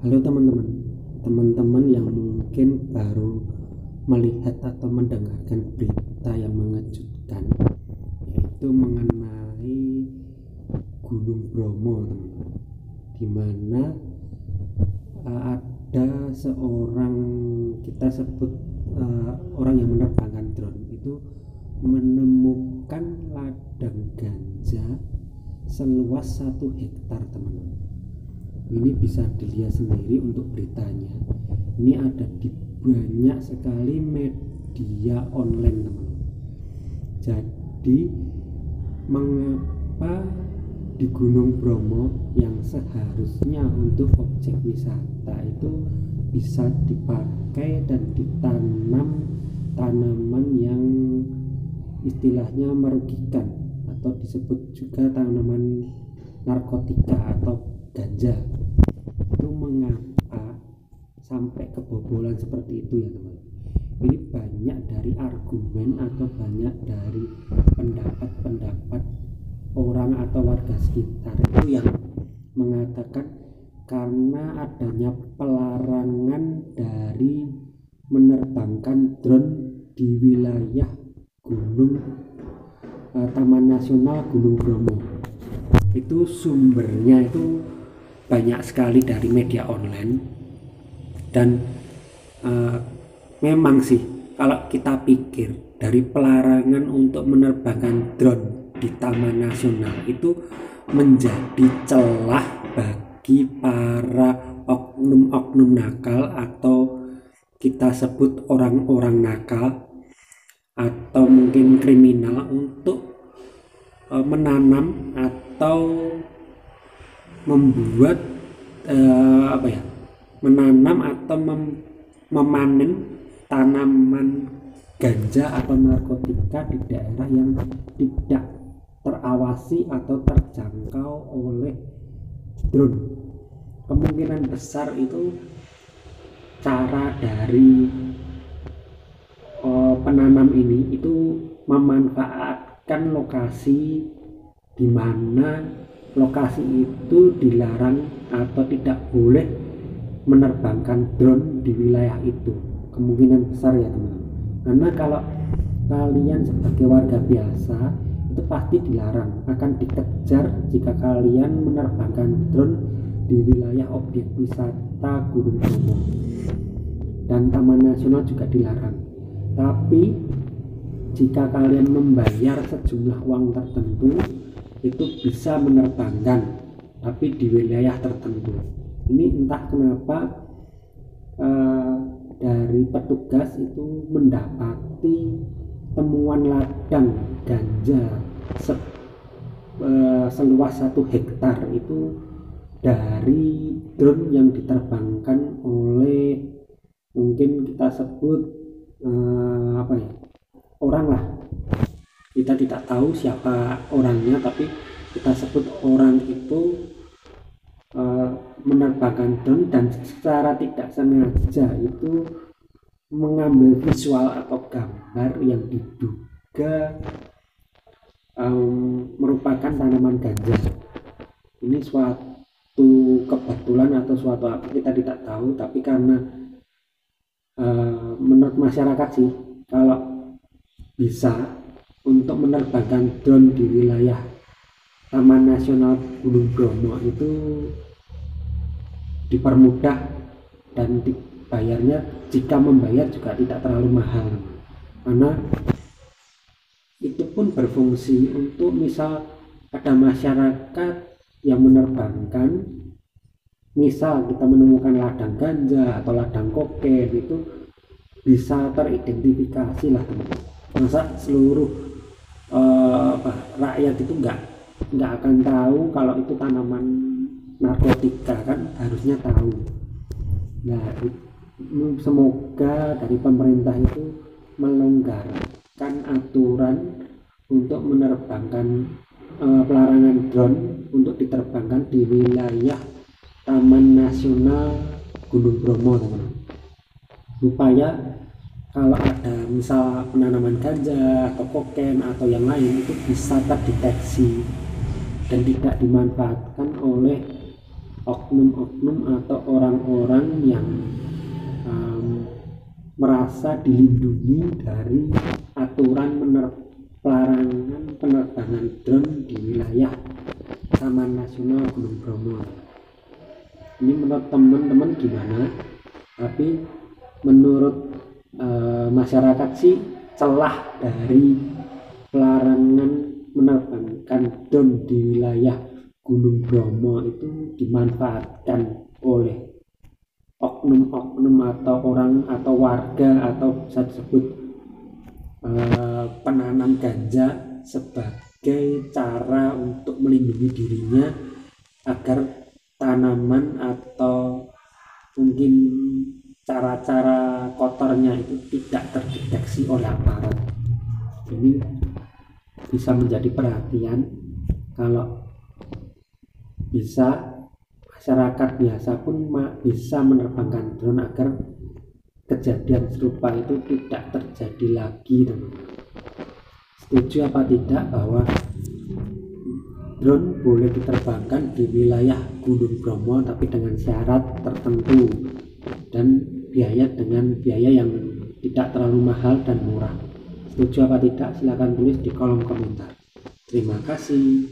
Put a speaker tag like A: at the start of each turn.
A: Halo teman-teman, teman-teman yang mungkin baru melihat atau mendengarkan berita yang mengejutkan, yaitu mengenai Gunung Bromo, teman-teman, di mana ada seorang, kita sebut orang yang menerbangkan drone itu menemukan ladang ganja seluas 1 hektar, teman-teman. Ini bisa dilihat sendiri untuk beritanya. Ini ada di banyak sekali media online, teman-teman. Jadi mengapa di Gunung Bromo yang seharusnya untuk objek wisata itu bisa dipakai dan ditanam tanaman yang istilahnya merugikan atau disebut juga tanaman narkotika atau ganja? Itu mengapa sampai kebobolan seperti itu ya, teman? Ini banyak dari argumen atau banyak dari pendapat-pendapat orang atau warga sekitar itu yang mengatakan karena adanya pelarangan dari menerbangkan drone di wilayah Taman Nasional Gunung Bromo. Itu sumbernya itu banyak sekali dari media online, dan memang sih kalau kita pikir dari pelarangan untuk menerbangkan drone di Taman Nasional itu menjadi celah bagi para oknum-oknum nakal atau kita sebut orang-orang nakal atau mungkin kriminal untuk menanam atau membuat menanam atau memanen tanaman ganja atau narkotika di daerah yang tidak terawasi atau terjangkau oleh drone. Kemungkinan besar itu cara dari penanam ini itu memanfaatkan lokasi di mana lokasi itu dilarang atau tidak boleh menerbangkan drone di wilayah itu. Kemungkinan besar ya, teman-teman. Karena kalau kalian sebagai warga biasa itu pasti dilarang, akan dikejar jika kalian menerbangkan drone di wilayah objek wisata Gunung Bromo. Dan Taman Nasional juga dilarang. Tapi jika kalian membayar sejumlah uang tertentu, itu bisa menerbangkan, tapi di wilayah tertentu. Ini entah kenapa dari petugas itu mendapati temuan ladang ganja seluas 1 hektar itu dari drone yang diterbangkan oleh, mungkin kita sebut orang lah. Kita tidak tahu siapa orangnya, tapi kita sebut orang itu menerbangkan drone dan secara tidak sengaja itu mengambil visual atau gambar yang diduga merupakan tanaman ganja. Ini suatu kebetulan atau suatu apa kita tidak tahu, tapi karena menurut masyarakat sih, kalau bisa untuk menerbangkan drone di wilayah Taman Nasional Gunung Bromo itu dipermudah, dan dibayarnya, jika membayar juga tidak terlalu mahal, karena itu pun berfungsi untuk misal ada masyarakat yang menerbangkan, misal kita menemukan ladang ganja atau ladang kokain, itu bisa teridentifikasi lah, teman-teman. Masa seluruh rakyat itu nggak akan tahu kalau itu tanaman narkotika, kan harusnya tahu. Nah, semoga dari pemerintah itu melonggarkan aturan untuk menerbangkan pelarangan drone untuk diterbangkan di wilayah Taman Nasional Gunung Bromo, teman-teman, supaya kalau ada misal penanaman ganja atau kokain atau yang lain itu bisa terdeteksi dan tidak dimanfaatkan oleh oknum-oknum atau orang orang-orang yang merasa dilindungi dari aturan pelarangan penerbangan drone di wilayah Taman Nasional Gunung Bromo. Ini menurut teman-teman gimana? Tapi menurut masyarakat sih celah dari pelarangan menerbangkan drone di wilayah Gunung Bromo itu dimanfaatkan oleh oknum-oknum atau orang atau warga atau bisa disebut penanam ganja sebagai cara untuk melindungi dirinya agar tanaman atau mungkin cara-cara kotornya itu tidak terdeteksi oleh aparat. Ini bisa menjadi perhatian kalau bisa masyarakat biasa pun bisa menerbangkan drone agar kejadian serupa itu tidak terjadi lagi, teman-teman. Setuju apa tidak bahwa drone boleh diterbangkan di wilayah Gunung Bromo tapi dengan syarat tertentu dan dengan biaya yang tidak terlalu mahal dan murah? Setuju apa tidak? Silahkan tulis di kolom komentar. Terima kasih.